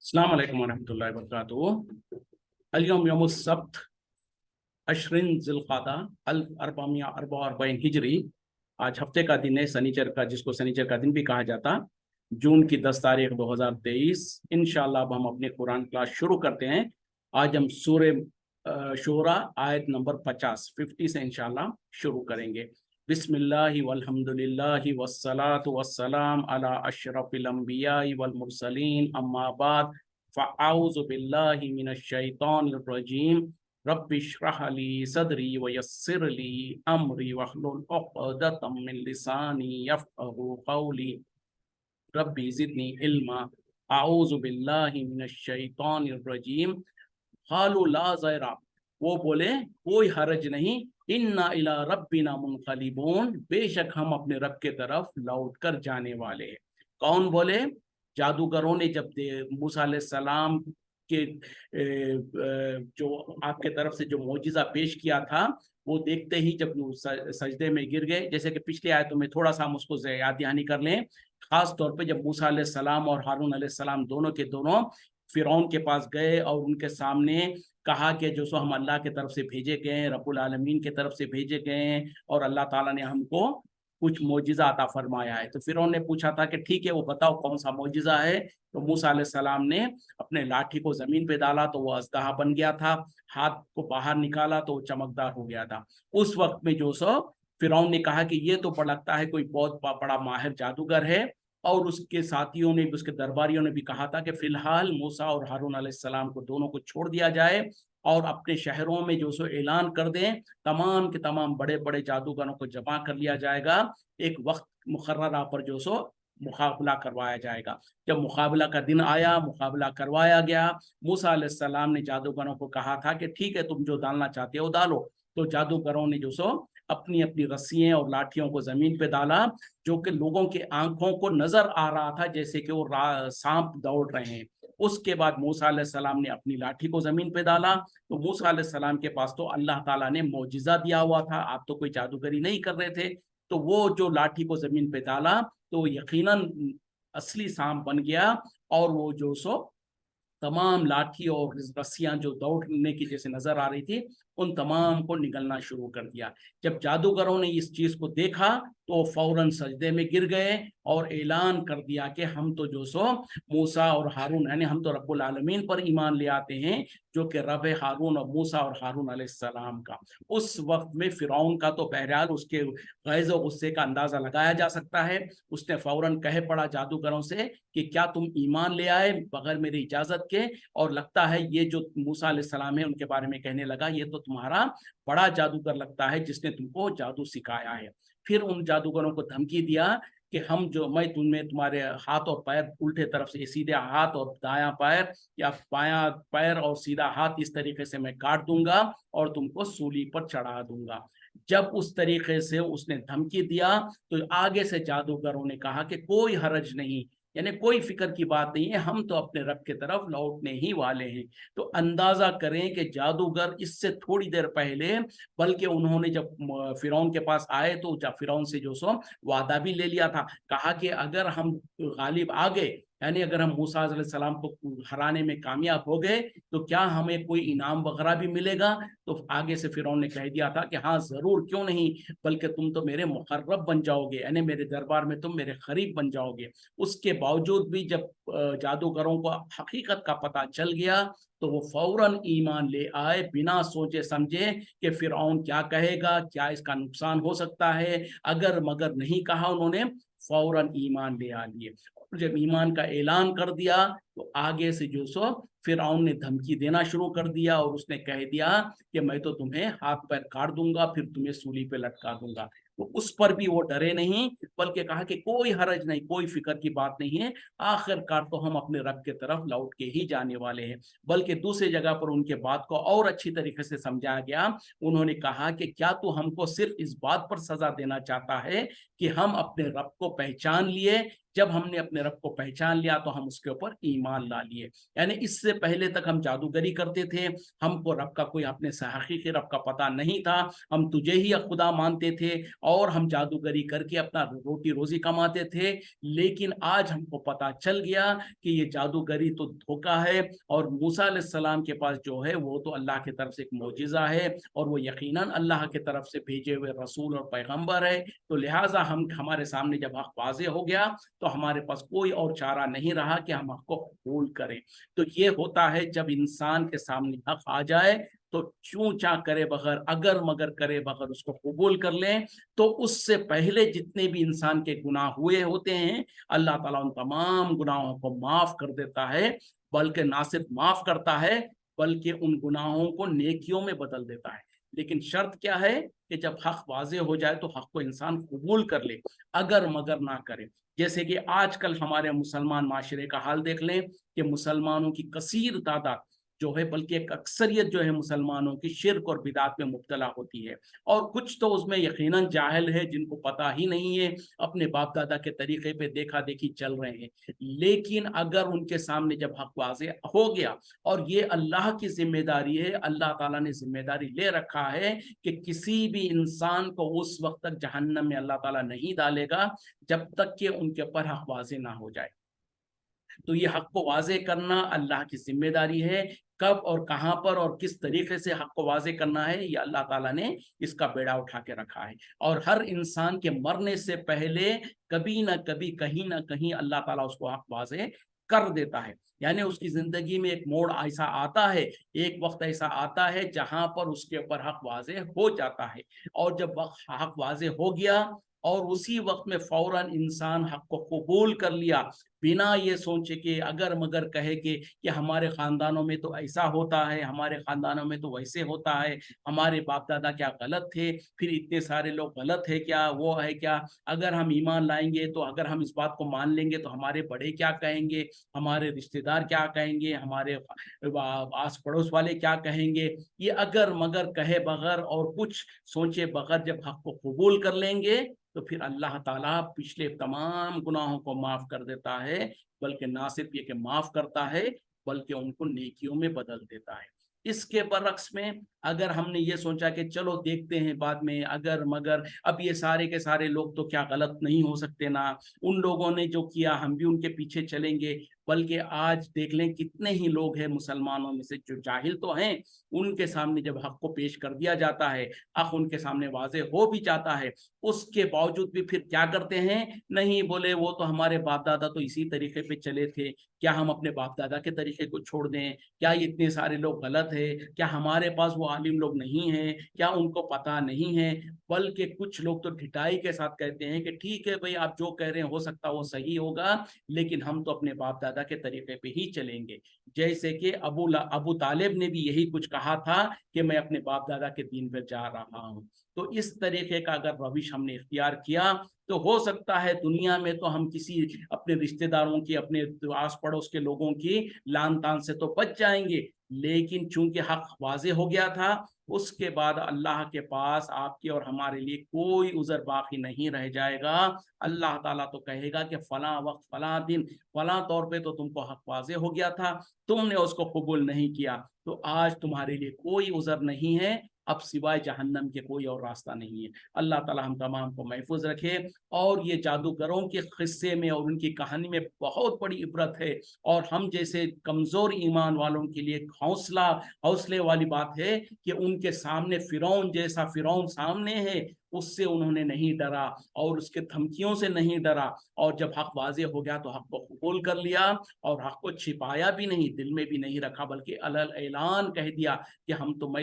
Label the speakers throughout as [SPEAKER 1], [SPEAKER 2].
[SPEAKER 1] अस्सलाम वालेकुम वरहमतुल्लाहि वबरकातुहू। अल-यौम यौमुस सब्त अशरिन ज़िलक़ादा अल्फ अरबामिया अरबा अरबईन हिजरी। आज हफ्ते का दिन है, सनीचर का, जिसको सनीचर का दिन भी कहा जाता। जून की 10 तारीख 2023। इंशाअल्लाह अब हम अपने कुरान क्लास शुरू करते हैं। आज हम सूरे शूरा आयत नंबर 50 से इंशाअल्लाह शुरू करेंगे। बिस्मिल्लाहि वल्हम्दुलिल्लाहि वस्सलातु वस्सलाम अला अशरफिल अंबियाई वल मुरसलीन अम्मा बाद फ़अऊज़ु बिल्लाहि मिनश शैतानिर रजीम। रब्बि इश्रह ली सदरी व यस्सिर ली अमरी वहलुल उक़दतम मिन लिसानी यफ़क़हू क़ौली। रब्बी ज़िदनी इल्मा। अऊज़ु बिल्लाहि मिनश शैतानिर रजीम। क़ालू ला ज़ैरा, वो बोले कोई हरज नहीं। इन्ना इला रब्बिना मुनक़लिबून, बेशक हम अपने रब के तरफ लौट कर जाने वाले हैं। कौन बोले? जादूगरों ने जब मूसा अलैहिस्सलाम के जो आपके तरफ से जो मौजिज़ा पेश किया था, वो देखते ही जब वो सजदे में गिर गए। जैसे कि पिछली आयतों में थोड़ा सा हम उसको याद दहानी कर लें। खास तौर पे जब मूसा अलैहिस्सलाम और हारून अलैहिस्सलाम दोनों के दोनों फिरौन के पास गए और उनके सामने कहा कि जो सो हम अल्लाह की तरफ से भेजे गए, रब्बुल आलमीन की तरफ से भेजे गए और अल्लाह ताला ने हमको कुछ मौजिज़ा अता फरमाया है। तो फिरौन ने पूछा था कि ठीक है, वो बताओ कौन सा मौजिज़ा है। तो मूसा अलैहिस्सलाम ने अपने लाठी को जमीन पे डाला तो वो अजदहा बन गया था। हाथ को बाहर निकाला तो वो चमकदार हो गया था। उस वक्त में जो सो फिरौन ने कहा कि ये तो लगता है कोई बहुत बड़ा माहिर जादूगर है। और उसके साथियों ने भी, उसके दरबारियों ने भी कहा था कि फिलहाल मूसा और हारून अलैहिस्सलाम को दोनों को छोड़ दिया जाए और अपने शहरों में जो सो ऐलान कर दें, तमाम के तमाम बड़े बड़े जादूगरों को जमा कर लिया जाएगा। एक वक्त मुकर्ररा पर जो सो मुकाबला करवाया जाएगा। जब मुकाबला का दिन आया, मुकाबला करवाया गया। मूसा अलैहिस्सलाम ने जादूगरों को कहा था कि ठीक है, तुम जो डालना चाहते हो डालो। तो जादूगरों ने जो सो अपनी अपनी रस्सियां और लाठियों को जमीन पे डाला, जो कि लोगों की आंखों को नजर आ रहा था जैसे कि वो सांप दौड़ रहे हैं। उसके बाद मूसा अलैहिस्सलाम ने अपनी लाठी को जमीन पे डाला। तो मूसा अलैहिस्सलाम के पास तो अल्लाह ताला ने मौजिज़ा दिया हुआ था, आप तो कोई जादूगरी नहीं कर रहे थे। तो वो जो लाठी को जमीन पे डाला तो यकीनन असली सांप बन गया। और वो जो सो तमाम लाठी और रस्सियां जो दौड़ने की जैसे नजर आ रही थी, उन तमाम को निगलना शुरू कर दिया। जब जादूगरों ने इस चीज को देखा तो फौरन सजदे में गिर गए और ऐलान कर दिया कि हम तो जो सो मूसा और हारून, यानी हम तो रब्बुल आलमीन पर ईमान ले आते हैं, जो कि रब है हारून और मूसा और हारून अलैहिस्सलाम का। उस वक्त में फिरौन का तो बहरहाल उसके गैज़ और गुस्से का अंदाजा लगाया जा सकता है। उसने फौरन कह पड़ा जादूगरों से कि क्या तुम ईमान ले आए बगैर मेरी इजाजत के? और लगता है ये जो मूसा अलैहिस्सलाम है उनके बारे में कहने लगा, ये तो तुम्हारा बड़ा जादूगर लगता है जिसने तुमको जादू सिखाया है। फिर उन जादूगरों को धमकी दिया कि मैं तुम्हें तुम्हारे हाथ और पैर उल्टे तरफ से, सीधे हाथ और दायां पैर या बायां पैर और सीधा हाथ इस तरीके से मैं काट दूंगा और तुमको सूली पर चढ़ा दूंगा। जब उस तरीके से उसने धमकी दिया तो आगे से जादूगरों ने कहा कि कोई हरज नहीं, यानी कोई फिक्र की बात नहीं है, हम तो अपने रब की तरफ लौटने ही वाले हैं। तो अंदाजा करें कि जादूगर इससे थोड़ी देर पहले, बल्कि उन्होंने जब फिरौन के पास आए तो फिरौन से जो सो वादा भी ले लिया था। कहा कि अगर हम गालिब आ गए, यानी अगर हम मूसा अलैहिस्सलाम को हराने में कामयाब हो गए, तो क्या हमें कोई इनाम वगैरह भी मिलेगा? तो आगे से फिरौन ने कह दिया था कि हाँ जरूर, क्यों नहीं, बल्कि तुम तो मेरे मुकर्रब बन जाओगे, यानी मेरे दरबार में तुम मेरे करीब बन जाओगे। उसके बावजूद भी जब जादूगरों को हकीकत का पता चल गया तो वो फौरन ईमान ले आए, बिना सोचे समझे कि फिरौन क्या कहेगा, क्या इसका नुकसान हो सकता है। अगर मगर नहीं कहा उन्होंने, फौरन ईमान ले आ लिए। और जब ईमान का ऐलान कर दिया तो आगे से जो सो फिरौन ने धमकी देना शुरू कर दिया और उसने कह दिया कि मैं तो तुम्हें हाथ पैर काट दूंगा, फिर तुम्हें सूली पे लटका दूंगा। तो उस पर भी वो डरे नहीं, बल्कि कहा कि कोई हरज नहीं, कोई फिक्र की बात नहीं है, आखिरकार तो हम अपने रब के तरफ लौट के ही जाने वाले हैं। बल्कि दूसरी जगह पर उनके बात को और अच्छी तरीके से समझाया गया। उन्होंने कहा कि क्या तू हमको सिर्फ इस बात पर सजा देना चाहता है कि हम अपने रब को पहचान लिए, जब हमने अपने रब को पहचान लिया तो हम उसके ऊपर ईमान ایمان لا لیے. یعنی اس سے پہلے تک ہم جادوگری کرتے تھے, ہم کو رب کا کوئی اپنے حقیقی رب کا پتہ نہیں تھا, ہم تجھے ہی خدا مانتے تھے اور ہم جادوگری کر کے اپنا روٹی روزی کماتے تھے. لیکن آج ہم کو پتہ چل گیا کہ یہ جادوگری تو دھوکہ ہے, اور موسیٰ علیہ السلام کے پاس جو ہے وہ تو اللہ کی طرف سے ایک معجزہ ہے, اور وہ یقیناً اللہ کی طرف سے بھیجے ہوئے رسول اور پیغمبر ہے. تو لہٰذا ہمارے سامنے جب حق واضح ہو گیا تو ہمارے پاس کوئی اور چارہ نہیں رہا کہ ہم حق کو قبول کریں. تو یہ ہوتا ہے جب انسان کے سامنے حق آ جائے تو چوں چاں کرے بغیر, اگر مگر کرے بغیر اس کو قبول کر لیں. تو اس سے پہلے جتنے بھی انسان کے گناہ ہوئے ہوتے ہیں اللہ تعالیٰ ان تمام گناہوں کو معاف کر دیتا ہے, بلکہ نہ صرف معاف کرتا ہے بلکہ ان گناہوں کو نیکیوں میں بدل دیتا ہے. لیکن شرط کیا ہے کہ جب حق واضح ہو جائے تو حق کو انسان قبول کر لے, اگر مگر نہ کرے. جیسے کہ آج کل ہمارے مسلمان معاشرے کا حال دیکھ لیں کہ مسلمانوں کی کثیر تعداد جو ہے, بلکہ ایک اکثریت جو ہے مسلمانوں کی شرک اور بدعت میں مبتلا ہوتی ہے, اور کچھ تو اس میں یقیناً جاہل ہے جن کو پتہ ہی نہیں ہے, اپنے باپ دادا کے طریقے پہ دیکھا دیکھی چل رہے ہیں. لیکن اگر ان کے سامنے جب حق واضح ہو گیا, اور یہ اللہ کی ذمہ داری ہے, اللہ تعالیٰ نے ذمہ داری لے رکھا ہے کہ کسی بھی انسان کو اس وقت تک جہنم میں اللہ تعالیٰ نہیں ڈالے گا جب تک کہ ان کے اوپر حق واضح نہ ہو جائے. تو یہ حق کو واضح کرنا اللہ کی ذمہ داری ہے. کب اور کہاں پر اور کس طریقے سے حق کو واضح کرنا ہے, یہ اللہ تعالیٰ نے اس کا بیڑا اٹھا کے رکھا ہے. اور ہر انسان کے مرنے سے پہلے کبھی نہ کبھی کہیں نہ کہیں اللہ تعالیٰ اس کو حق واضح کر دیتا ہے. یعنی اس کی زندگی میں ایک موڑ ایسا آتا ہے, ایک وقت ایسا آتا ہے جہاں پر اس کے اوپر حق واضح ہو جاتا ہے. اور جب وقت حق واضح ہو گیا اور اسی وقت میں فوراً انسان حق کو قبول کر لیا, بنا یہ سوچے کہ اگر مگر کہے کہ ہمارے خاندانوں میں تو ایسا ہوتا ہے, ہمارے خاندانوں میں تو ویسے ہوتا ہے, ہمارے باپ دادا کیا غلط تھے, پھر اتنے سارے لوگ غلط ہے کیا, وہ ہے کیا, اگر ہم ایمان لائیں گے تو اگر ہم اس بات کو مان لیں گے تو ہمارے بڑے کیا کہیں گے, ہمارے رشتے دار کیا کہیں گے, ہمارے آس پڑوس والے کیا کہیں گے. یہ اگر مگر کہے بغیر اور کچھ سوچے بغیر جب حق کو قبول کر لیں گے تو پھر اللہ تعالیٰ پچھلے تمام گناہوں کو معاف کر دیتا ہے, بلکہ نہ صرف یہ کہ معاف کرتا ہے بلکہ ان کو نیکیوں میں بدل دیتا ہے. اس کے برعکس میں اگر ہم نے یہ سوچا کہ چلو دیکھتے ہیں بعد میں, اگر مگر اب یہ سارے کے سارے لوگ تو کیا غلط نہیں ہو سکتے نا, ان لوگوں نے جو کیا ہم بھی ان کے پیچھے چلیں گے. بلکہ آج دیکھ لیں کتنے ہی لوگ ہیں مسلمانوں میں سے جو جاہل تو ہیں, ان کے سامنے جب حق کو پیش کر دیا جاتا ہے, حق ان کے سامنے واضح ہو بھی جاتا ہے, اس کے باوجود بھی پھر کیا کرتے ہیں, نہیں بولے وہ تو ہمارے باپ دادا تو اسی طریقے پہ چلے تھے, کیا ہم اپنے باپ دادا کے طریقے کو چھوڑ دیں, کیا یہ اتنے سارے لوگ غلط ہے, کیا ہمارے پاس وہ عالم لوگ نہیں ہیں, کیا ان کو پتہ نہیں ہے. بلکہ کچھ لوگ تو ڈھٹائی کے ساتھ کہتے ہیں کہ ٹھیک ہے بھائی آپ جو کہہ رہے ہیں ہو سکتا وہ صحیح ہوگا, لیکن ہم تو اپنے باپ دادا کے طریقے پہ ہی چلیں گے. جیسے کہ ابو طالب نے بھی یہی کچھ کہا تھا کہ میں اپنے باپ دادا کے دین پہ جا رہا ہوں. تو اس طریقے کا اگر روش ہم نے اختیار کیا تو ہو سکتا ہے دنیا میں تو ہم کسی اپنے رشتہ داروں کی, اپنے آس پڑوس کے لوگوں کی لان تان سے تو بچ جائیں گے, لیکن چونکہ حق واضح ہو گیا تھا اس کے بعد اللہ کے پاس آپ کے اور ہمارے لیے کوئی عذر باقی نہیں رہ جائے گا. اللہ تعالیٰ تو کہے گا کہ فلاں وقت فلاں دن فلاں طور پہ تو تم کو حق واضح ہو گیا تھا, تم نے اس کو قبول نہیں کیا, تو آج تمہارے لیے کوئی عذر نہیں ہے, اب سوائے جہنم کے کوئی اور راستہ نہیں ہے. اللہ تعالیٰ ہم تمام کو محفوظ رکھے. اور یہ جادوگروں کے قصے میں اور ان کی کہانی میں بہت بڑی عبرت ہے, اور ہم جیسے کمزور ایمان والوں کے لیے حوصلے والی بات ہے کہ ان کے سامنے فرعون جیسا فرعون سامنے ہے, اس سے انہوں نے نہیں ڈرا اور اس کے دھمکیوں سے نہیں ڈرا, اور جب حق واضح ہو گیا تو حق کو قبول کر لیا, اور حق کو چھپایا بھی نہیں, دل میں بھی نہیں رکھا, بلکہ اعلان کہہ دیا کہ ہم تو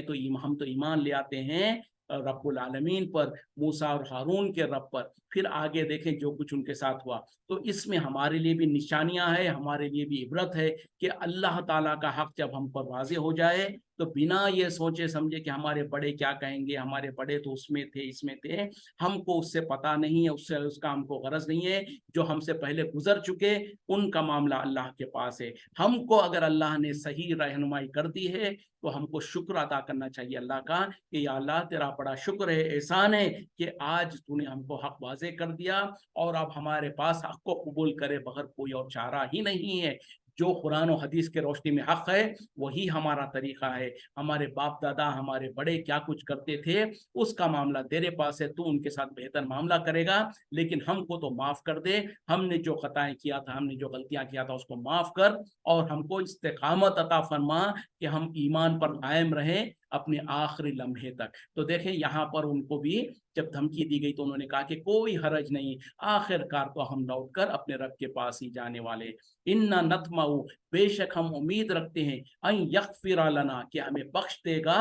[SPEAKER 1] ایمان لے آتے ہیں رب العالمین پر, موسیٰ اور ہارون کے رب پر. پھر آگے دیکھیں جو کچھ ان کے ساتھ ہوا. تو اس میں ہمارے لیے بھی نشانیاں ہیں, ہمارے لیے بھی عبرت ہے کہ اللہ تعالیٰ کا حق جب ہم پر واضح ہو جائے تو بنا یہ سوچے سمجھے کہ ہمارے بڑے کیا کہیں گے, ہمارے بڑے تو اس میں تھے اس میں تھے, ہم کو اس سے پتہ نہیں ہے, اس کا ہم کو غرض نہیں ہے. جو ہم سے پہلے گزر چکے ان کا معاملہ اللہ کے پاس ہے. ہم کو اگر اللہ نے صحیح رہنمائی کر دی ہے تو ہم کو شکر ادا کرنا چاہیے اللہ کا کہ یا اللہ تیرا بڑا شکر ہے, احسان ہے کہ آج تو نے ہم کو حق واضح کر دیا, اور اب ہمارے پاس حق کو قبول کرے بغیر کوئی اور چارہ ہی نہیں ہے. جو قرآن و حدیث کے روشنی میں حق ہے وہی ہمارا طریقہ ہے. ہمارے باپ دادا ہمارے بڑے کیا کچھ کرتے تھے اس کا معاملہ تیرے پاس ہے, تو ان کے ساتھ بہتر معاملہ کرے گا, لیکن ہم کو تو معاف کر دے, ہم نے جو خطائیں کیا تھا, ہم نے جو غلطیاں کیا تھا اس کو معاف کر, اور ہم کو استقامت عطا فرما کہ ہم ایمان پر قائم رہیں اپنے آخری لمحے تک. تو دیکھیں یہاں پر ان کو بھی جب دھمکی دی گئی تو انہوں نے کہا کہ کوئی حرج نہیں, آخر کار تو ہم لوٹ کر اپنے رب کے پاس ہی جانے والے. انا نطمع, بے شک ہم امید رکھتے ہیں, ان یغفر لنا, کہ ہمیں بخش دے گا,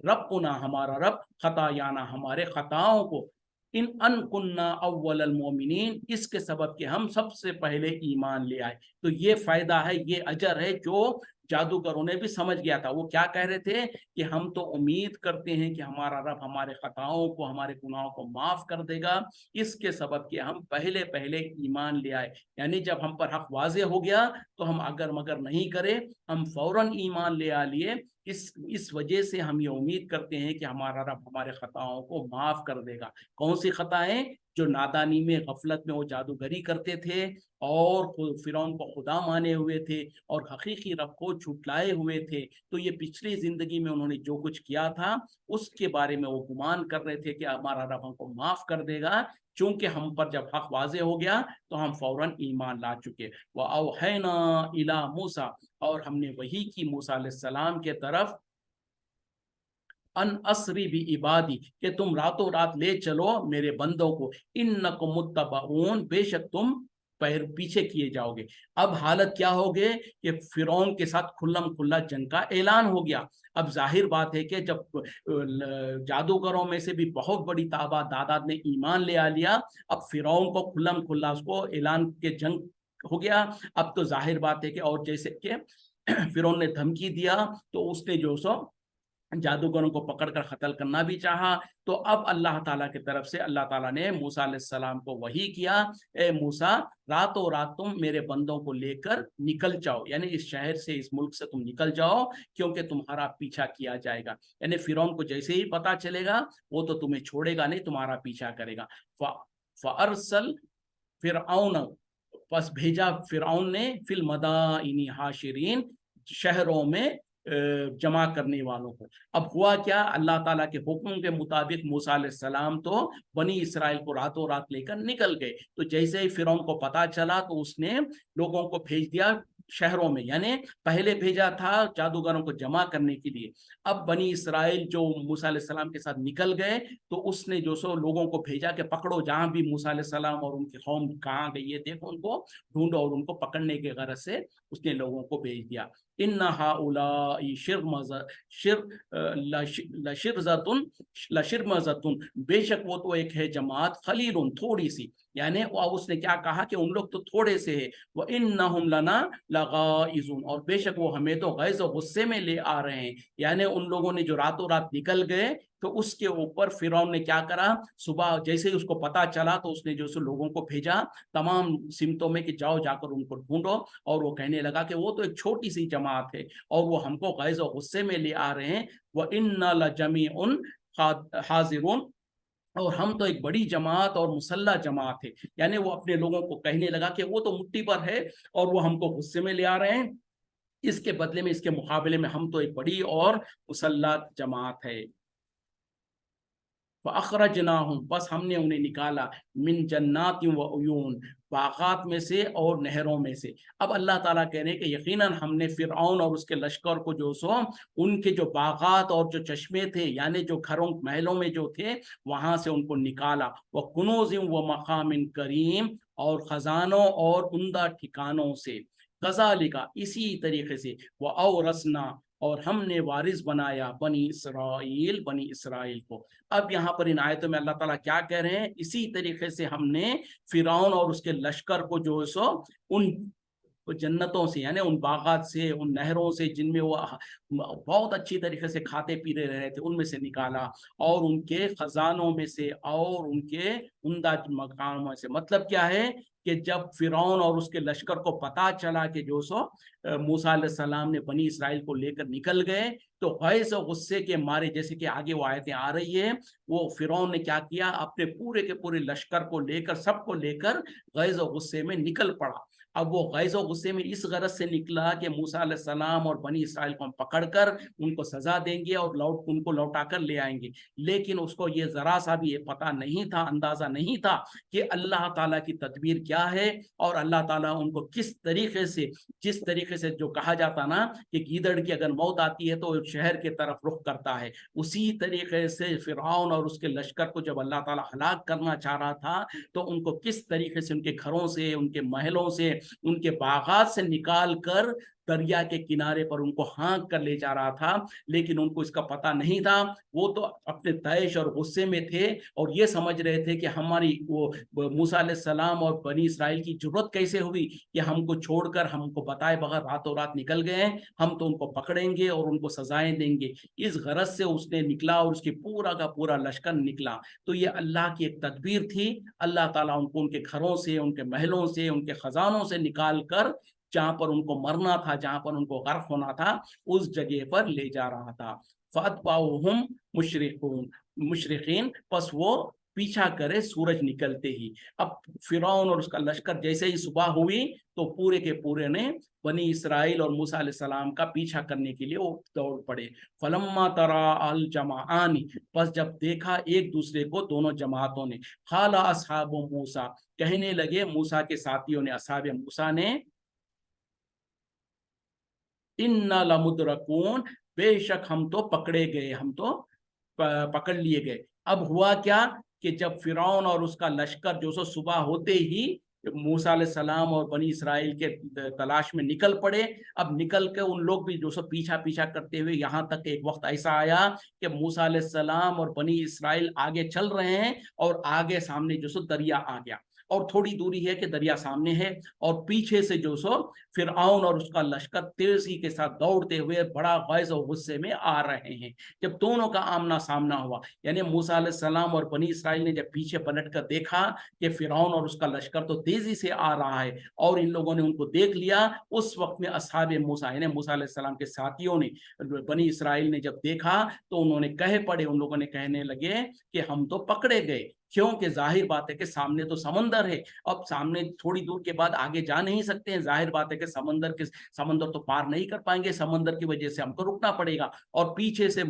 [SPEAKER 1] ربنا, ہمارا رب, خطایانا, ہمارے خطاؤں کو, ان کننا اول المومنین, اس کے سبب کہ ہم سب سے پہلے ایمان لے آئے. تو یہ فائدہ ہے, یہ اجر ہے جو جادوگروں نے بھی سمجھ گیا تھا. وہ کیا کہہ رہے تھے کہ ہم تو امید کرتے ہیں کہ ہمارا رب ہمارے خطاؤں کو, ہمارے گناہوں کو معاف کر دے گا, اس کے سبب کہ ہم پہلے ایمان لے آئے. یعنی جب ہم پر حق واضح ہو گیا تو ہم اگر مگر نہیں کرے, ہم فوراً ایمان لے آ لیے. اس وجہ سے ہم یہ امید کرتے ہیں کہ ہمارا رب ہمارے خطاؤں کو معاف کر دے گا. کون سی خطائیں؟ جو نادانی میں, غفلت میں وہ جادوگری کرتے تھے اور فرعون کو خدا مانے ہوئے تھے اور حقیقی رب کو جھٹلائے ہوئے تھے. تو یہ پچھلی زندگی میں انہوں نے جو کچھ کیا تھا اس کے بارے میں وہ گمان کر رہے تھے کہ ہمارا رب ہم کو معاف کر دے گا, چونکہ ہم پر جب حق واضح ہو گیا تو ہم فوراً ایمان لا چکے. وَأَوْحَيْنَا إِلَىٰ مُوسَىٰ, اور ہم نے وحی کی موسیٰ علیہ السلام کے طرف, ان اسری بھی عبادی, کہ تم راتوں رات لے چلو میرے بندوں کو, انکم متبعون, بے شک تم پیچھے کیے جاؤ گے. اب حالت کیا ہوگی کہ فرعون کے ساتھ کھلم کھلا جنگ کا اعلان ہو گیا. اب ظاہر بات ہے کہ جب جادوگروں میں سے بھی بہت بڑی تعداد نے ایمان لے آ لیا, اب فرعون کو کھلم کھلا اس کو اعلان کے جنگ ہو گیا. اب تو ظاہر بات ہے کہ, اور جیسے کہ فرعون نے دھمکی دیا تو اس نے جو سو جادوگروں کو پکڑ کر قتل کرنا بھی چاہا. تو اب اللہ تعالیٰ کی طرف سے اللہ تعالیٰ نے موسیٰ علیہ السلام کو وحی کیا, اے موسیٰ, راتوں رات تم میرے بندوں کو لے کر نکل جاؤ, یعنی اس شہر سے, اس ملک سے تم نکل جاؤ, کیونکہ تمہارا پیچھا کیا جائے گا. یعنی فرعون کو جیسے ہی پتا چلے گا وہ تو تمہیں چھوڑے گا نہیں, تمہارا پیچھا کرے گا. فَأَرْسَلْ فِرْعَوْنَ, پس بھیجا فرعون نے, فی المدائن حاشرین, شہروں میں جمع کرنے والوں کو. اب ہوا کیا, اللہ تعالیٰ کے حکم کے مطابق موسیٰ علیہ السلام تو بنی اسرائیل کو راتوں رات لے کر نکل گئے. تو جیسے ہی فرعون کو پتا چلا تو اس نے لوگوں کو بھیج دیا شہروں میں, یعنی پہلے بھیجا تھا جادوگروں کو جمع کرنے کے لیے. اب بنی اسرائیل جو موسیٰ علیہ السلام کے ساتھ نکل گئے تو اس نے جو سو لوگوں کو بھیجا کہ پکڑو, جہاں بھی موسیٰ علیہ السلام اور ان کی قوم کہاں گئی ہے دیکھو, ان کو ڈھونڈو, اور ان کو پکڑنے کے غرض سے اس نے لوگوں کو بھیج دیا. ان ہؤلاء لشرذمۃ, بے شک وہ تو ایک ہے جماعت, خلیل, تھوڑی سی, یعنی اس نے کیا کہا کہ ان لوگ تو تھوڑے سے ہیں. وَإِنَّهُمْ لَنَا لَغَائِظُونَ, اور بے شک وہ ہمیں تو غیظ و غصے میں لے آ رہے ہیں. یعنی ان لوگوں نے جو راتوں رات نکل گئے تو اس کے اوپر فرعون نے کیا کرا, صبح جیسے ہی اس کو پتا چلا تو اس نے جو سو لوگوں کو بھیجا تمام سمتوں میں کہ جاؤ جا کر ان کو ڈھونڈو, اور وہ کہنے لگا کہ وہ تو ایک چھوٹی سی جماعت ہے اور وہ ہم کو غیظ و غصے میں لے آ رہے ہیں. وَإِنَّا لَجَمِيعٌ حَاذِرُونَ, اور ہم تو ایک بڑی جماعت اور مسلح جماعت ہے. یعنی وہ اپنے لوگوں کو کہنے لگا کہ وہ تو مٹھی پر ہے اور وہ ہم کو غصے میں لے آ رہے ہیں, اس کے بدلے میں, اس کے مقابلے میں ہم تو ایک بڑی اور مسلح جماعت ہے. فَأَخْرَجْنَاهُمْ, بس ہم نے انہیں نکالا, من جنات و عیون, باغات میں سے اور نہروں میں سے. اب اللہ تعالیٰ کہہ رہے ہیں کہ یقیناً ہم نے فرعون اور اس کے لشکر کو جو سو ان کے جو باغات اور جو چشمے تھے, یعنی جو گھروں محلوں میں جو تھے, وہاں سے ان کو نکالا. وَكُنُوزٍ وَمَقَامٍ کریم, اور خزانوں اور عمدہ ٹھکانوں سے. کذالک, اسی طریقے سے. وَأَوْرَثْنَا, اور ہم نے وارث بنایا بنی اسرائیل کو. اب یہاں پر ان آیتوں میں اللہ تعالیٰ کیا کہہ رہے ہیں, اسی طریقے سے ہم نے فرعون اور اس کے لشکر کو جو سو ان جنتوں سے, یعنی ان باغات سے, ان نہروں سے جن میں وہ بہت اچھی طریقے سے کھاتے پیتے رہے تھے, ان میں سے نکالا, اور ان کے خزانوں میں سے اور ان کے عمدہ مقاموں سے. مطلب کیا ہے کہ جب فرعون اور اس کے لشکر کو پتا چلا کہ جو سو موسیٰ علیہ السلام نے بنی اسرائیل کو لے کر نکل گئے, تو غیظ و غصے کے مارے, جیسے کہ آگے وہ آیتیں آ رہی ہے, وہ فرعون نے کیا کیا, اپنے پورے کے پورے لشکر کو لے کر, سب کو لے کر غیظ و غصے میں نکل پڑا. اب وہ غیظ و غصے میں اس غرض سے نکلا کہ موسیٰ علیہ السلام اور بنی اسرائیل کو ہم پکڑ کر ان کو سزا دیں گے اور ان کو لوٹا کر لے آئیں گے، لیکن اس کو یہ ذرا سا بھی یہ پتہ نہیں تھا، اندازہ نہیں تھا کہ اللہ تعالیٰ کی تدبیر کیا ہے، اور اللہ تعالیٰ ان کو کس طریقے سے، جس طریقے سے جو کہا جاتا نا کہ گیدڑ کی اگر موت آتی ہے تو شہر کی طرف رخ کرتا ہے، اسی طریقے سے فرعون اور اس کے لشکر کو جب اللہ تعالیٰ ہلاک کرنا چاہ رہا تھا تو ان کو کس طریقے سے ان کے گھروں سے، ان کے محلوں سے، ان کے باغات سے نکال کر دریا کے کنارے پر ان کو ہانک کر لے جا رہا تھا، لیکن ان کو اس کا پتہ نہیں تھا۔ وہ تو اپنے طیش اور غصے میں تھے اور یہ سمجھ رہے تھے کہ ہماری وہ موسیٰ علیہ السلام اور بنی اسرائیل کی جرت کیسے ہوئی کہ ہم کو چھوڑ کر، ہم کو بتائے بغیر راتوں رات نکل گئے ہیں، ہم تو ان کو پکڑیں گے اور ان کو سزائیں دیں گے۔ اس غرض سے اس نے نکلا اور اس کی پورا کا پورا لشکر نکلا۔ تو یہ اللہ کی ایک تدبیر تھی، اللہ تعالیٰ ان کو ان کے گھروں سے، ان کے محلوں سے، ان کے خزانوں سے نکال کر جہاں پر ان کو مرنا تھا، جہاں پر ان کو غرق ہونا تھا، اس جگہ پر لے جا رہا تھا۔ فَأَتْبَعُوهُمْ مشرقین، پس وہ پیچھا کرے سورج نکلتے ہی۔ اب فرعون اور اس کا لشکر جیسے ہی صبح ہوئی تو پورے کے پورے نے بنی اسرائیل اور موسیٰ علیہ السلام کا پیچھا کرنے کے لیے وہ دوڑ پڑے۔ فَلَمَّا تَرَاءَ الْجَمْعَانِ، پس جب دیکھا ایک دوسرے کو دونوں جماعتوں نے، قَالَ أَصْحَابُ مُوسَىٰ، کہنے لگے موسیٰ کے ساتھیوں نے، اصحاب موسیٰ نے، اِنَّا لَمُدْرَكُونَ، بے شک ہم تو پکڑے گئے، ہم تو پکڑ لیے گئے۔ اب ہوا کیا کہ جب فرعون اور اس کا لشکر جو سو صبح ہوتے ہی موسیٰ علیہ السلام اور بنی اسرائیل کے تلاش میں نکل پڑے، اب نکل کے ان لوگ بھی جو سو پیچھا کرتے ہوئے، یہاں تک ایک وقت ایسا آیا کہ موسیٰ علیہ السلام اور بنی اسرائیل آگے چل رہے ہیں اور آگے سامنے جو سو دریا آ گیا، اور تھوڑی دوری ہے کہ دریا سامنے ہے، اور پیچھے سے جو سو فرعون اور اس کا لشکر تیزی کے ساتھ دوڑتے ہوئے بڑا غیظ و غصے میں آ رہے ہیں۔ جب دونوں کا آمنا سامنا ہوا، یعنی موسیٰ علیہ السلام اور بنی اسرائیل نے جب پیچھے پلٹ کر دیکھا کہ فرعون اور اس کا لشکر تو تیزی سے آ رہا ہے اور ان لوگوں نے ان کو دیکھ لیا، اس وقت میں اصحاب موسیٰ یعنی موسیٰ علیہ السلام کے ساتھیوں نے، بنی اسرائیل نے جب دیکھا تو انہوں نے کہے پڑے، ان لوگوں نے کہنے لگے کہ ہم تو پکڑے گئے، کیونکہ ظاہر بات ہے کہ سامنے تو سمندر ہے، اب سامنے تھوڑی دور کے بعد آگے جا نہیں سکتے ہیں، ظاہر بات ہے کہ سمندر تو پار نہیں کر پائیں گے، سمندر کی وجہ سے ہم کو رکنا پڑے گا، اور پیچھے سے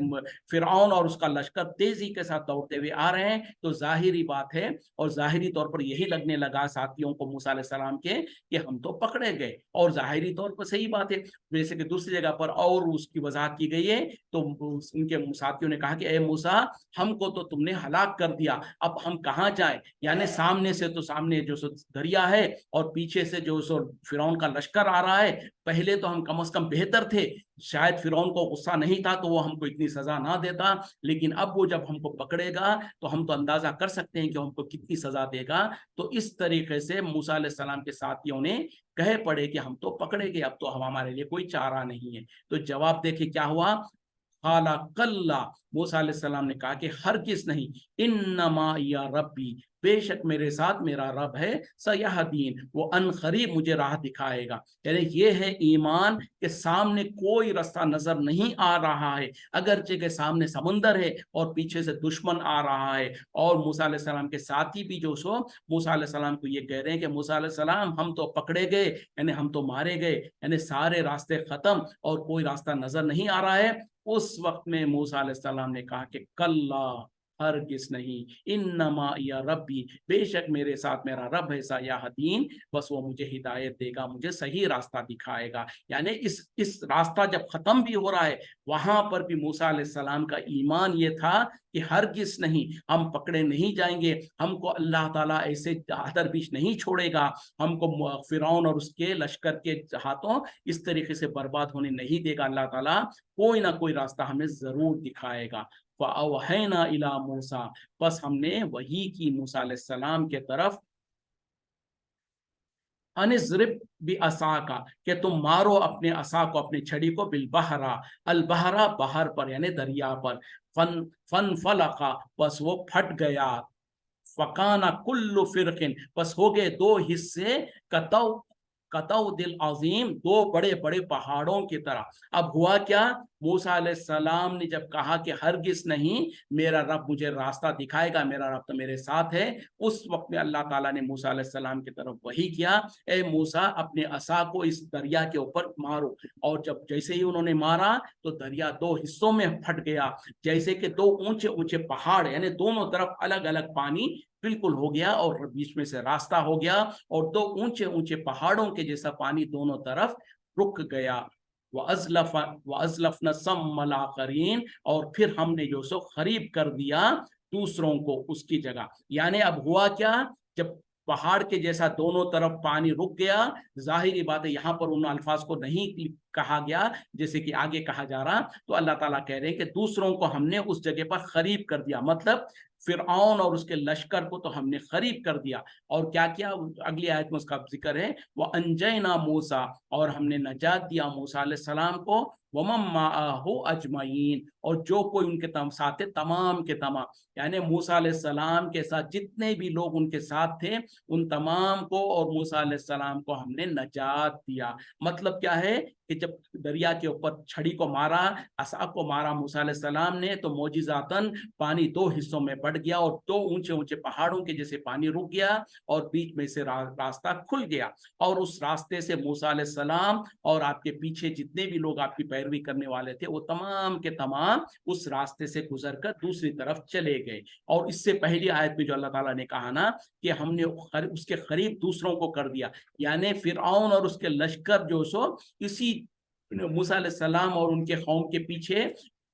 [SPEAKER 1] فرعون اور اس کا لشکر تیزی کے ساتھ دوڑتے ہوئے آ رہے ہیں، تو ظاہری بات ہے اور ظاہری طور پر یہی لگنے لگا ساتھیوں کو موسیٰ علیہ السلام کے کہ ہم تو پکڑے گئے، اور ظاہری طور پر صحیح بات ہے، جیسے کہ دوسری جگہ پر اور اس کی وضاحت کی گئی ہے، تو ان کے ساتھیوں نے کہا کہ اے موسیٰ، ہم کو تو تم نے ہلاک کر دیا، اب ہم کہاں جائیں؟ یعنی سامنے سے تو سامنے جو سو دریا ہے اور پیچھے سے جو سو فرعون کا لشکر آ رہا ہے، پہلے تو ہم کم از کم بہتر تھے، شاید فرعون کو غصہ نہیں تھا تو وہ ہم کو اتنی سزا نہ دیتا، لیکن اب وہ جب ہم کو پکڑے گا تو ہم تو اندازہ کر سکتے ہیں کہ ہم کو کتنی سزا دے گا۔ تو اس طریقے سے موسیٰ علیہ السلام کے ساتھیوں نے کہے پڑے کہ ہم تو پکڑے گئے، اب تو ہمارے لیے کوئی چارہ نہیں ہے۔ تو جواب دیکھیں کیا ہوا، قال کلا، موسیٰ علیہ السلام نے کہا کہ ہرگز نہیں، انما یا ربی، بے شک میرے ساتھ میرا رب ہے، سیہدین، وہ ان قریب مجھے راہ دکھائے گا۔ یعنی یہ ہے ایمان کہ سامنے کوئی راستہ نظر نہیں آ رہا ہے، اگرچہ کہ سامنے سمندر ہے اور پیچھے سے دشمن آ رہا ہے، اور موسیٰ علیہ السلام کے ساتھی بھی جو سو موسیٰ علیہ السلام کو یہ کہہ رہے ہیں کہ موسیٰ علیہ السلام ہم تو پکڑے گئے، یعنی ہم تو مارے گئے، یعنی سارے راستے ختم اور کوئی راستہ نظر نہیں آ رہا ہے۔ اس وقت میں موسیٰ علیہ السلام نے کہا کہ کلا، ہرگز نہیں، انما یا ربی، بے شک میرے ساتھ میرا رب ہے، سیہدین، بس وہ مجھے ہدایت دے گا، مجھے صحیح راستہ دکھائے گا۔ یعنی اس راستہ جب ختم بھی ہو رہا ہے، وہاں پر بھی موسیٰ علیہ السلام کا ایمان یہ تھا کہ ہرگز نہیں، ہم پکڑے نہیں جائیں گے، ہم کو اللہ تعالیٰ ایسے آدر بیچ نہیں چھوڑے گا، ہم کو فرعون اور اس کے لشکر کے ہاتھوں اس طریقے سے برباد ہونے نہیں دے گا، اللہ تعالیٰ کوئی نہ کوئی راستہ ہمیں ضرور دکھائے گا۔ فَأَوْحَيْنَا إِلَىٰ مُوسَىٰ، بس ہم نے وحی کی موسیٰ علیہ السلام کے طرف، ان اضرب بعصاک، کہ تم مارو اپنے عصا کو، اپنی چھڑی کو، بالبحر، البحر، بحر پر یعنی دریا پر، فانفلق، بس وہ پھٹ گیا، فکان کل فرق، بس ہو گئے دو حصے، کتو कतौदिल अजीम, दो बड़े बड़े पहाड़ों की तरह। अब हुआ क्या, मूसा अलैहिस्सलाम ने जब कहा कि हरगिज नहीं, मेरा रब मुझे रास्ता दिखाएगा, मेरा रब तो मेरे साथ है, उस वक्त में अल्लाह ताला ने मूसा अलैहिस्सलाम की तरफ वही किया, ए मूसा अपने असा को इस दरिया के ऊपर मारो। और जब जैसे ही उन्होंने मारा तो दरिया दो हिस्सों में फट गया, जैसे कि दो ऊंचे ऊंचे पहाड़, यानी दोनों तरफ अलग अलग पानी बिल्कुल हो गया और बीच में से रास्ता हो गया, और दो ऊंचे ऊंचे पहाड़ों के जैसा पानी दोनों तरफ रुक गया। वअज़लफ़ना सम्मल आखरीन, और फिर हमने जो सो खरीब कर दिया दूसरों को उसकी जगह। यानी अब हुआ क्या, जब पहाड़ के जैसा दोनों तरफ पानी रुक गया, जाहिरी बात है यहाँ पर उन अल्फाज को नहीं कहा गया जैसे कि आगे कहा जा रहा, तो अल्लाह ताला कह रहे हैं कि दूसरों को हमने उस जगह पर खरीब कर दिया, मतलब फिरऔन और उसके लश्कर को तो हमने खरीब कर दिया। और क्या किया, अगली आयत में उसका जिक्र है, वह अंजयना मूसा, और हमने नजात दिया मूसा अलैहि सलाम को, वमम माअहु अजमईन, और जो कोई उनके साथ थे तमाम के तमाम, यानी मूसा अलैहि सलाम के साथ जितने भी लोग उनके साथ थे उन तमाम को और मूसा अलैहि सलाम को हमने नजात दिया। मतलब क्या है कि जब दरिया के ऊपर छड़ी को मारा, असा को मारा मूसा अलैहि सलाम ने, तो मोजिजातन पानी दो हिस्सों में बढ़ गया और दो ऊंचे ऊंचे पहाड़ों के जैसे पानी रुक गया और बीच में से रास्ता खुल गया, और उस रास्ते से मूसा अलैहि सलाम और आपके पीछे जितने भी लोग आपकी पैरवी करने वाले थे वो तमाम के तमाम उस रास्ते से गुजरकर दूसरी तरफ चले गए। और इससे पहली आयत में जो अल्लाह ताला ने कहा ना कि हमने उसके करीब दूसरों को कर दिया, यानी फिरऔन और उसके लश्कर जो सो इसी मूसा अलैहिस्सलाम और उनके कौम के पीछे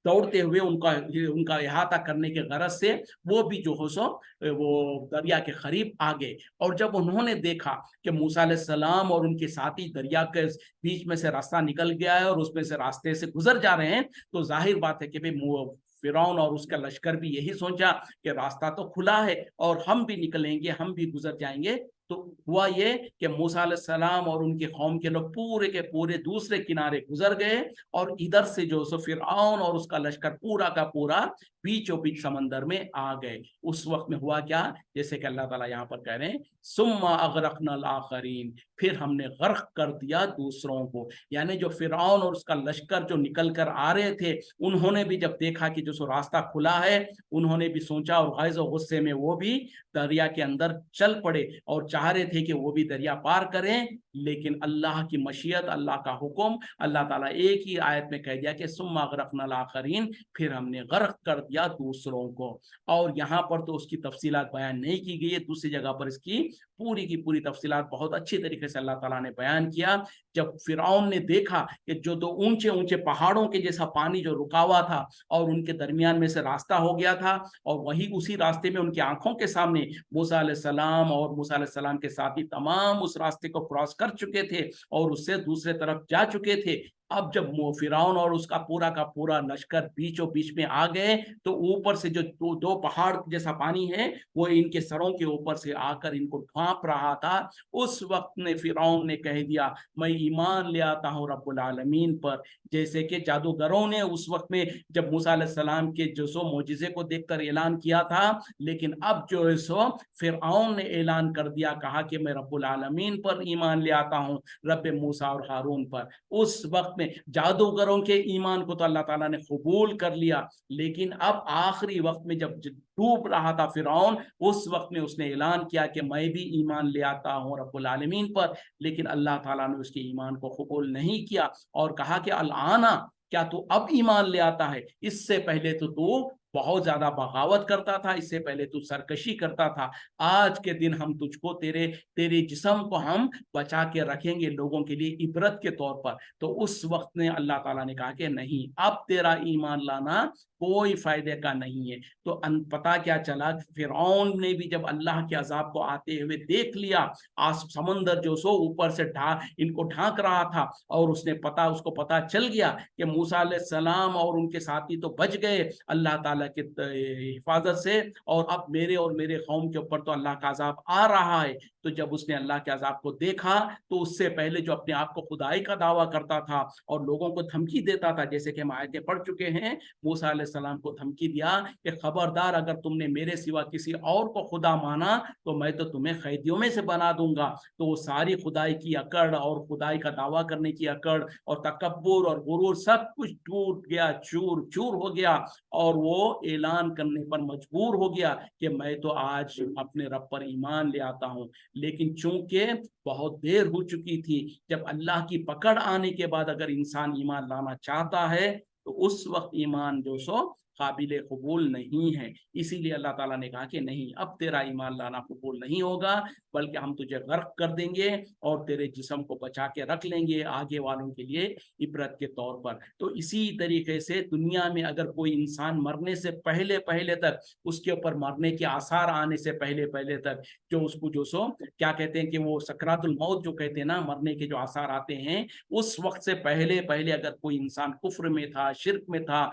[SPEAKER 1] दौड़ते हुए उनका इहाता करने के गरज से वो भी जो हो सो वो दरिया के करीब आ गए। और जब उन्होंने देखा कि मूसा अलैहिस्सलाम और उनके साथी दरिया के बीच में से रास्ता निकल गया है और उसमें से रास्ते से गुजर जा रहे हैं, तो जाहिर बात है कि भाई फिरौन और उसका लश्कर भी यही सोचा कि रास्ता तो खुला है और हम भी निकलेंगे, हम भी गुजर जाएंगे। तो हुआ ये कि मूसा अलैहिस्सलाम और उनके कौम के लोग पूरे के पूरे दूसरे किनारे गुजर गए, और इधर से जो सो फिरऔन और उसका लश्कर पूरा का पूरा बीचों बीच समंदर में आ गए। उस वक्त में हुआ क्या, जैसे कि अल्लाह ताला यहाँ पर कह रहे हैं, सुम्मा अगरकनल आखरीन, फिर हमने गर्क कर दिया दूसरों को। यानी जो फिरऔन और उसका लश्कर जो निकल कर आ रहे थे, उन्होंने भी जब देखा कि जो सो रास्ता खुला है, उन्होंने भी सोचा और गैज़ और गुस्से में वो भी दरिया के अंदर चल पड़े और चाह रहे थे कि वो भी दरिया पार करें। लेकिन अल्लाह की मशीयत, अल्लाह का हुक्म, अल्लाह ताला एक ही आयत में कह दिया कि सुम्मा अगरकनल आखरीन, फिर हमने गर्क कर दिया दूसरों को। और यहाँ पर तो उसकी तफसीलात बयान नहीं की गई है, दूसरी जगह पर इसकी पूरी की पूरी तफसीलात बहुत अच्छी तरीके से अल्लाह ताला ने बयान किया। जब फिरऔन ने देखा कि जो दो ऊंचे ऊंचे पहाड़ों के जैसा पानी जो रुका हुआ था और उनके दरमियान में से रास्ता हो गया था, और वही उसी रास्ते में उनकी आंखों के सामने मूसा अलैहिस्सलाम और मूसा अलैहिस्सलाम के साथी तमाम उस रास्ते को क्रॉस कर चुके थे और उससे दूसरे तरफ जा चुके थे। अब जब फिरौन और उसका पूरा का पूरा लश्कर बीचों बीच में आ गए, तो ऊपर से जो दो पहाड़ जैसा पानी है वो इनके सरों के ऊपर से आकर इनको ढांप रहा था। उस वक्त में फिरौन ने कह दिया, मैं ईमान ले आता हूँ रब्बुल आलमीन पर। जैसे कि जादूगरों ने उस वक्त में जब मूसा अलैहिस्सलाम के जो सो मोजिजे को देखकर ऐलान किया था, लेकिन अब जो है सो फिरऔन ने ऐलान कर दिया, कहा कि मैं रब्बुल आलमीन पर ईमान ले आता हूँ, रब मूसा और हारून पर। उस वक्त में जादूगरों के ईमान को तो अल्लाह ताला ने कबूल कर लिया, लेकिन अब आखिरी वक्त में जब डूब रहा था फिरौन, उस वक्त में उसने ऐलान किया कि मैं भी ईमान ले आता हूँ रब्बुल आलमीन पर। लेकिन अल्लाह ताला ने उसके ईमान को कबूल नहीं किया और कहा कि अल-आना, क्या तू अब ईमान ले आता है? इससे पहले तो तू बहुत ज्यादा बगावत करता था, इससे पहले तू सरकशी करता था। आज के दिन हम तुझको तेरे जिस्म को हम बचा के रखेंगे लोगों के लिए इबरत के तौर पर। तो उस वक्त में अल्लाह ताला ने कहा कि नहीं, अब तेरा ईमान लाना कोई फायदे का नहीं है। तो पता क्या चला, फिरौन ने भी जब अल्लाह के अजाब को आते हुए देख लिया, आज समंदर जो सो ऊपर से इनको ढांक रहा था, और उसको पता चल गया कि मूसा अलैहिस्सलाम और उनके साथी तो बच गए अल्लाह ताला के हिफाजत से, और अब मेरे और मेरे कौम के ऊपर तो अल्लाह का अजाब आ रहा है। तो जब उसने अल्लाह के अजाब को देखा, तो उससे पहले जो अपने आप को खुदाई का दावा करता था और लोगों को धमकी देता था, जैसे कि हम आयतें पढ़ चुके हैं, मूसा अलैहिस्सलाम को धमकी दिया कि खबरदार अगर तुमने मेरे सिवा किसी और को खुदा माना तो मैं तो तुम्हें कैदियों में से बना दूंगा। तो वो सारी खुदाई की अकड़ और खुदाई का दावा करने की अकड़ और तकब्बुर और गुरूर सब कुछ टूट गया, चूर चूर हो गया, और वो ऐलान करने पर मजबूर हो गया कि मैं तो आज अपने रब पर ईमान ले आता हूँ। लेकिन चूंकि बहुत देर हो चुकी थी, जब अल्लाह की पकड़ आने के बाद अगर इंसान ईमान लाना चाहता है तो उस वक्त ईमान जो सो काबिल कबूल नहीं है। इसीलिए अल्लाह ताला ने कहा कि नहीं, अब तेरा ईमान लाना कबूल नहीं होगा, बल्कि हम तुझे गर्क कर देंगे और तेरे जिस्म को बचा के रख लेंगे आगे वालों के लिए इबरत के तौर पर। तो इसी तरीके से दुनिया में अगर कोई इंसान मरने से पहले पहले तक, उसके ऊपर मरने के आसार आने से पहले पहले तक, जो उसको जो सो क्या कहते हैं कि वो सकरातुल मौत जो कहते हैं ना, मरने के जो आसार आते हैं, उस वक्त से पहले पहले अगर कोई इंसान कुफ्र में था, शिर्क में था,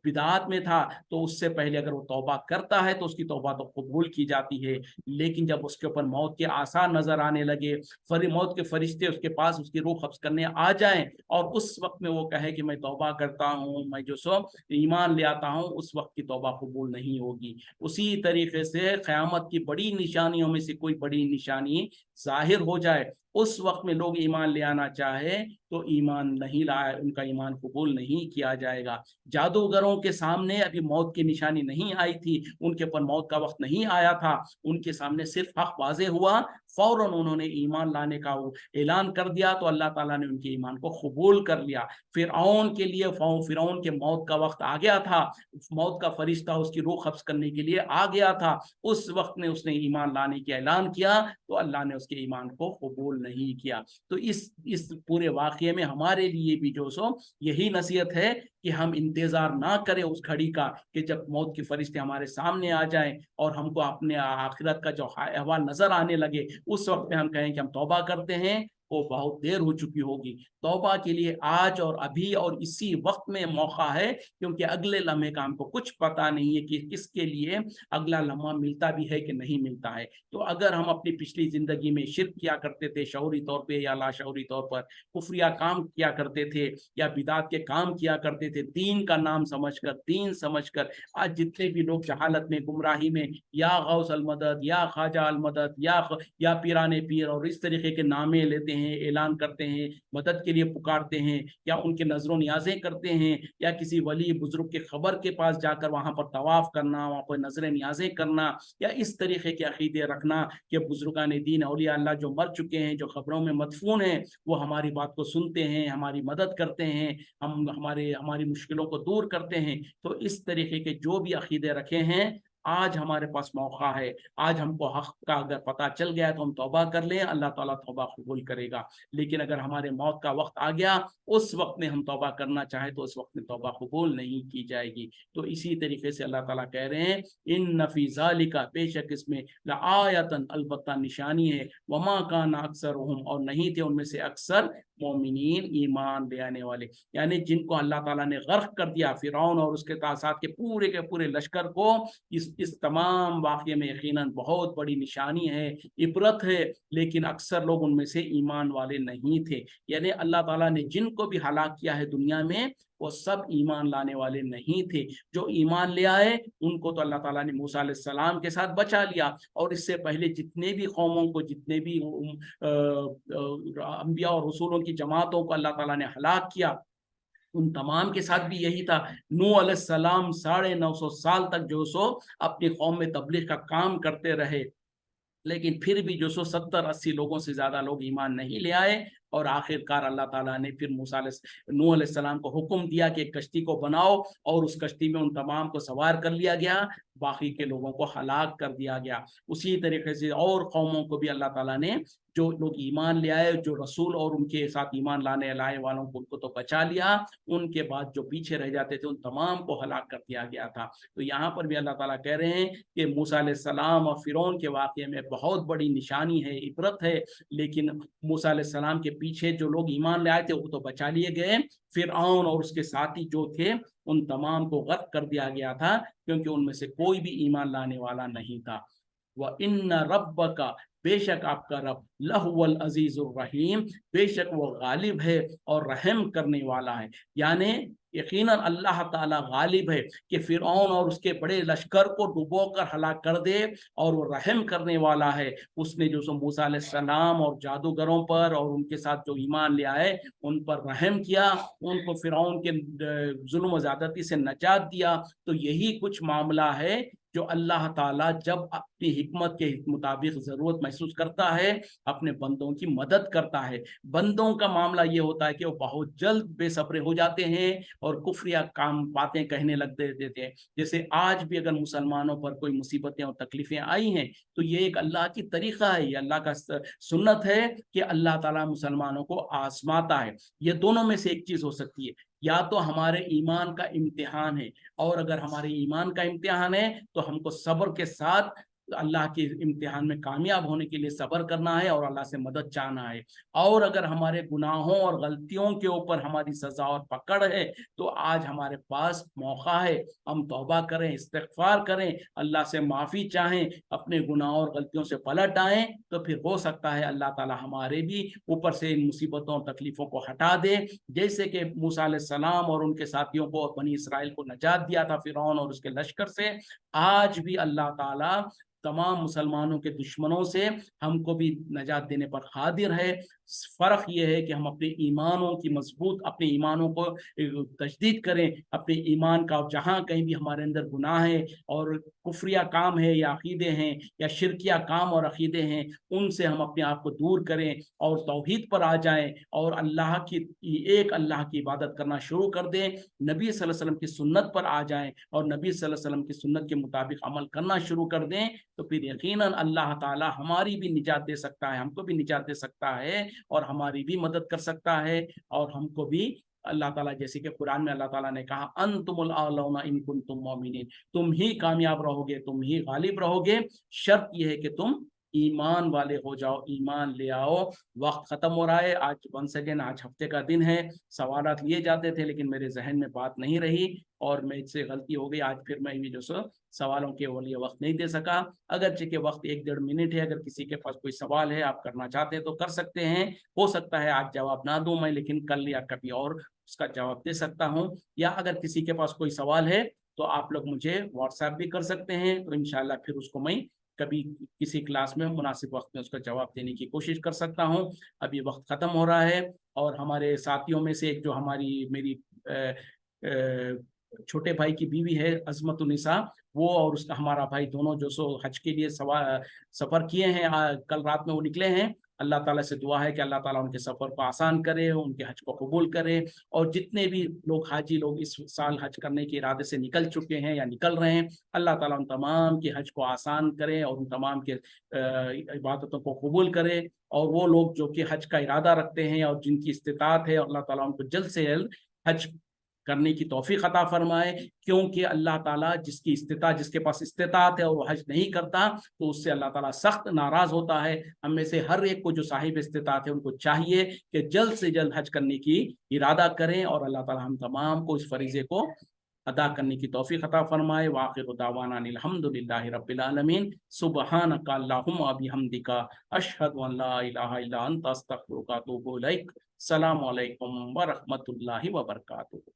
[SPEAKER 1] बिदात में था, तो उससे पहले अगर वो तौबा करता है तो उसकी तौबा तो कबूल की जाती है। लेकिन जब उसके ऊपर मौत के आसार नजर आने लगे, मौत के फरिश्ते उसके पास उसकी रूह कब्ज करने आ जाएं, और उस वक्त में वो कहे कि मैं तौबा करता हूँ, मैं जो सो ईमान ले आता हूँ, उस वक्त की तौबा कबूल नहीं होगी। उसी तरीके से क़यामत की बड़ी निशानियों में से कोई बड़ी निशानी जाहिर हो जाए, उस वक्त में लोग ईमान ले आना चाहे तो ईमान नहीं लाए, उनका ईमान कबूल नहीं किया जाएगा। जादूगरों के सामने अभी मौत की निशानी नहीं आई थी, उनके पर मौत का वक्त नहीं आया था, उनके सामने सिर्फ हक वाज़े हुआ, फौरन उन्होंने ईमान लाने का ऐलान कर दिया, तो अल्लाह ताला ने उनके ईमान को कबूल कर लिया। फिरऔन के लिए फिरऔन के मौत का वक्त आ गया था, मौत का फरिश्ता उसकी रूह कब्ज करने के लिए आ गया था, उस वक्त में उसने ईमान लाने का ऐलान किया तो अल्लाह ने उसके ईमान को कबूल नहीं किया। तो इस पूरे वाक़ये में हमारे लिए भी जो सो यही नसीहत है कि हम इंतजार ना करें उस घड़ी का कि जब मौत के फरिश्ते हमारे सामने आ जाएं और हमको अपने आखिरत का जो अहवाल नजर आने लगे, उस वक्त में हम कहें कि हम तौबा करते हैं, वो बहुत देर हो चुकी होगी। तौबा के लिए आज और अभी और इसी वक्त में मौका है, क्योंकि अगले लम्हे का हमको कुछ पता नहीं है कि किसके लिए अगला लम्हा मिलता भी है कि नहीं मिलता है। तो अगर हम अपनी पिछली जिंदगी में शिर्क किया करते थे शऊरी तौर पे या लाशऊरी तौर पर, कुफरिया काम किया करते थे या बिदात के काम किया करते थे, दीन का नाम समझकर, दीन समझकर, आज जितने भी लोग जहालत में, गुमराही में, या गौस अल मदद या ख्वाजा अल मदद या पीराने पीर और इस तरीके के नामे लेते हैं, ऐलान करते हैं, मदद के लिए पुकारते हैं, या उनके नजरों नियाजें करते हैं, या किसी वली बुजुर्ग के खबर के पास जाकर वहां पर तवाफ करना, वहां पर नजरें नियाजें करना, या इस तरीके के अकीदे रखना कि बुजुर्गान दीन औलिया अल्लाह जो मर चुके हैं, जो खबरों में मदफून हैं, वो हमारी बात को सुनते हैं, हमारी मदद करते हैं, हमारी मुश्किलों को दूर करते हैं। तो इस तरीके के जो भी अकीदे रखे हैं, आज हमारे पास मौका है। आज हमको हक का अगर पता चल गया है तो हम तौबा कर लें, अल्लाह ताला तौबा कबूल करेगा। लेकिन अगर हमारे मौत का वक्त आ गया, उस वक्त में हम तौबा करना चाहे तो उस वक्त में तौबा कबूल नहीं की जाएगी। तो इसी तरीके से अल्लाह ताला कह रहे हैं, इन नफी ज़ालिका, बेशक इसमें लआयतन, अलबत्ता निशानी है, वमा कान अक्सरुहुम, और नहीं थे उनमें से अक्सर मोमिनीन, ईमान ले आने वाले। यानी जिनको अल्लाह ताला ने गर्क कर दिया, फिरौन और उसके साथ के पूरे लश्कर को, इस तमाम वाक़ये में यकीनन बहुत बड़ी निशानी है, इबरत है, लेकिन अक्सर लोग उनमें से ईमान वाले नहीं थे। यानी अल्लाह ताला ने जिनको भी हलाक किया है दुनिया में, वो सब ईमान लाने वाले नहीं थे। जो ईमान ले आए उनको तो अल्लाह ताला ने मूसा अलैहिस्सलाम के साथ बचा लिया, और इससे पहले जितने भी कौमों को, जितने भी अंबिया और रसूलों की जमातों को अल्लाह ताला ने हलाक किया, उन तमाम के साथ भी यही था। नूह अलैहिस्सलाम 950 साल तक जो सो अपनी कौम में तबलीग का काम करते रहे, लेकिन फिर भी जो सो 70-80 लोगों से ज्यादा लोग ईमान नहीं ले आए। और आखिरकार अल्लाह ताला ने फिर नूह अलैहिस्सलाम को हुक्म दिया कि एक कश्ती को बनाओ, और उस कश्ती में उन तमाम को सवार कर लिया गया, बाकी के लोगों को हलाक कर दिया गया। उसी तरीके से और कौमों को भी अल्लाह ताला ने, जो लोग ईमान ले आए, जो रसूल और उनके साथ ईमान लाए वालों को, उनको तो बचा लिया, उनके बाद जो पीछे रह जाते थे उन तमाम को हलाक कर दिया गया था। तो यहाँ पर भी अल्लाह ताला कह रहे हैं कि मूसा अलैहिस्सलाम और फिरौन के वाक़ये में बहुत बड़ी निशानी है, इबरत है, लेकिन मूसा अलैहिस्सलाम के पीछे जो लोग ईमान ले आए थे वो तो बचा लिए गए, फिरऔन और उसके साथी जो थे उन तमाम को गर्क कर दिया गया था, क्योंकि उनमें से कोई भी ईमान लाने वाला नहीं था। व इन्न रब्बका, बेशक आपका रब, लहुवल अजीजुर रहीम, बेशक वो गालिब है और रहम करने वाला है। यानी यकीनन अल्लाह ताला गालिब है कि फिरौन और उसके बड़े लश्कर को डुबोकर हलाक कर दे, और वो रहम करने वाला है। उसने जो सो मूसा अलैहिस्सलाम और जादूगरों पर और उनके साथ जो ईमान ले आए उन पर रहम किया, उनको फिरौन के जुल्म ज़्यादती से नजात दिया। तो यही कुछ मामला है जो अल्लाह ताला जब अपनी हिकमत के मुताबिक ज़रूरत महसूस करता है अपने बंदों की मदद करता है। बंदों का मामला ये होता है कि वो बहुत जल्द बेसब्रे हो जाते हैं और कुफ्रिया काम बातें कहने लग देते हैं। जैसे आज भी अगर मुसलमानों पर कोई मुसीबतें और तकलीफें आई हैं तो ये एक अल्लाह की तरीका है, ये अल्लाह का सुन्नत है कि अल्लाह ताला मुसलमानों को आजमाता है। ये दोनों में से एक चीज़ हो सकती है, या तो हमारे ईमान का इम्तिहान है, और अगर हमारे ईमान का इम्तिहान है तो हमको सब्र के साथ अल्लाह के इम्तिहान में कामयाब होने के लिए सब्र करना है और अल्लाह से मदद चाहना है। और अगर हमारे गुनाहों और गलतियों के ऊपर हमारी सजा और पकड़ है तो आज हमारे पास मौका है, हम तौबा करें, इस्तिग़फ़ार करें, अल्लाह से माफ़ी चाहें, अपने गुनाहों और गलतियों से पलट आएँ, तो फिर हो सकता है अल्लाह ताला हमारे भी ऊपर से इन मुसीबतों और तकलीफ़ों को हटा दे। जैसे कि मूसा अलैहिस्सलाम और उनके साथियों को और बनी इसराइल को नजात दिया था फिरौन और उसके लश्कर से, आज भी अल्लाह ताला तमाम मुसलमानों के दुश्मनों से हमको भी नजात देने पर कादिर है। फ़र्क ये है कि हम अपने ईमानों की मजबूत, अपने ईमानों को तजदीद करें, अपने ईमान का, जहाँ कहीं भी हमारे अंदर गुनाह है और कुफ्रिया काम है या अकीदे हैं या शिरकिया काम और अकीदे हैं, उनसे हम अपने आप को दूर करें और तौहीद पर आ जाएं और अल्लाह की एक अल्लाह की इबादत करना शुरू कर दें, नबी सल्लल्लाहु अलैहि वसल्लम की सुन्नत पर आ जाएं और नबी सल्लल्लाहु अलैहि वसल्लम की सुन्नत के मुताबिक अमल करना शुरू कर दें, तो फिर यकीनन अल्लाह ताला हमारी भी निजात दे सकता है, हमको भी निजात दे सकता है और हमारी भी मदद कर सकता है। और हमको भी अल्लाह ताला, जैसे कि कुरान में अल्लाह ताला ने कहा, अंतुमुल आलौना इन कुंतुम मोमिनीन, तुम ही कामयाब रहोगे, तुम ही गालिब रहोगे, शर्त यह है कि तुम ईमान वाले हो जाओ, ईमान ले आओ। वक्त खत्म हो रहा है, आज वंस अगेन आज हफ्ते का दिन है, सवालात लिए जाते थे लेकिन मेरे जहन में बात नहीं रही और मुझसे गलती हो गई, आज फिर मैं भी जो सो सवालों के लिए वक्त नहीं दे सका। अगरचे के वक्त 1-1.5 मिनट है, अगर किसी के पास कोई सवाल है, आप करना चाहते हैं तो कर सकते हैं। हो सकता है आज जवाब ना दूं मैं, लेकिन कल या कभी और उसका जवाब दे सकता हूं। या अगर किसी के पास कोई सवाल है तो आप लोग मुझे व्हाट्सएप भी कर सकते हैं, तो इंशाल्लाह फिर उसको मैं कभी किसी क्लास में मुनासिब वक्त में उसका जवाब देने की कोशिश कर सकता हूं। अब ये वक्त ख़त्म हो रहा है और हमारे साथियों में से एक जो मेरी छोटे भाई की बीवी है अज़मतुन्निसा, वो और उसका हमारा भाई दोनों जो सो हज के लिए सफ़र किए हैं, कल रात में वो निकले हैं। अल्लाह ताला से दुआ है कि अल्लाह ताला उनके सफ़र को आसान करे, उनके हज को कबूल करे, और जितने भी लोग हाजी लोग इस साल हज करने के इरादे से निकल चुके हैं या निकल रहे हैं, अल्लाह ताला उन तमाम के हज को आसान करे और उन तमाम के इबादतों को कबूल करे। और वो लोग जो कि हज का इरादा रखते हैं और जिनकी इस्तिताअत है, अल्लाह ताला उनको जल्द से जल्द हज करने की तौफीक अता फरमाए, क्योंकि अल्लाह ताला जिसके पास इस्तिताअत है और वो हज नहीं करता तो उससे अल्लाह ताला सख्त नाराज़ होता है। हम में से हर एक को जो साहिब इस्तिताअत है उनको चाहिए कि जल्द से जल्द हज करने की इरादा करें और अल्लाह ताला हम तमाम को इस फरीज़े को अदा करने की तौफीक अता फरमाए। व आखिरु दावाना अनिल हम्दुलिल्लाहि रब्बिल आलमीन। सुब्हानका अल्लाहुम्मा बिहम्दिका अशहदु अन ला इलाहा इल्ला अंता अस्तगफिरुका व अतूबु इलैक। अस्सलामु अलैकुम व रहमतुल्लाहि व बरकातुहू।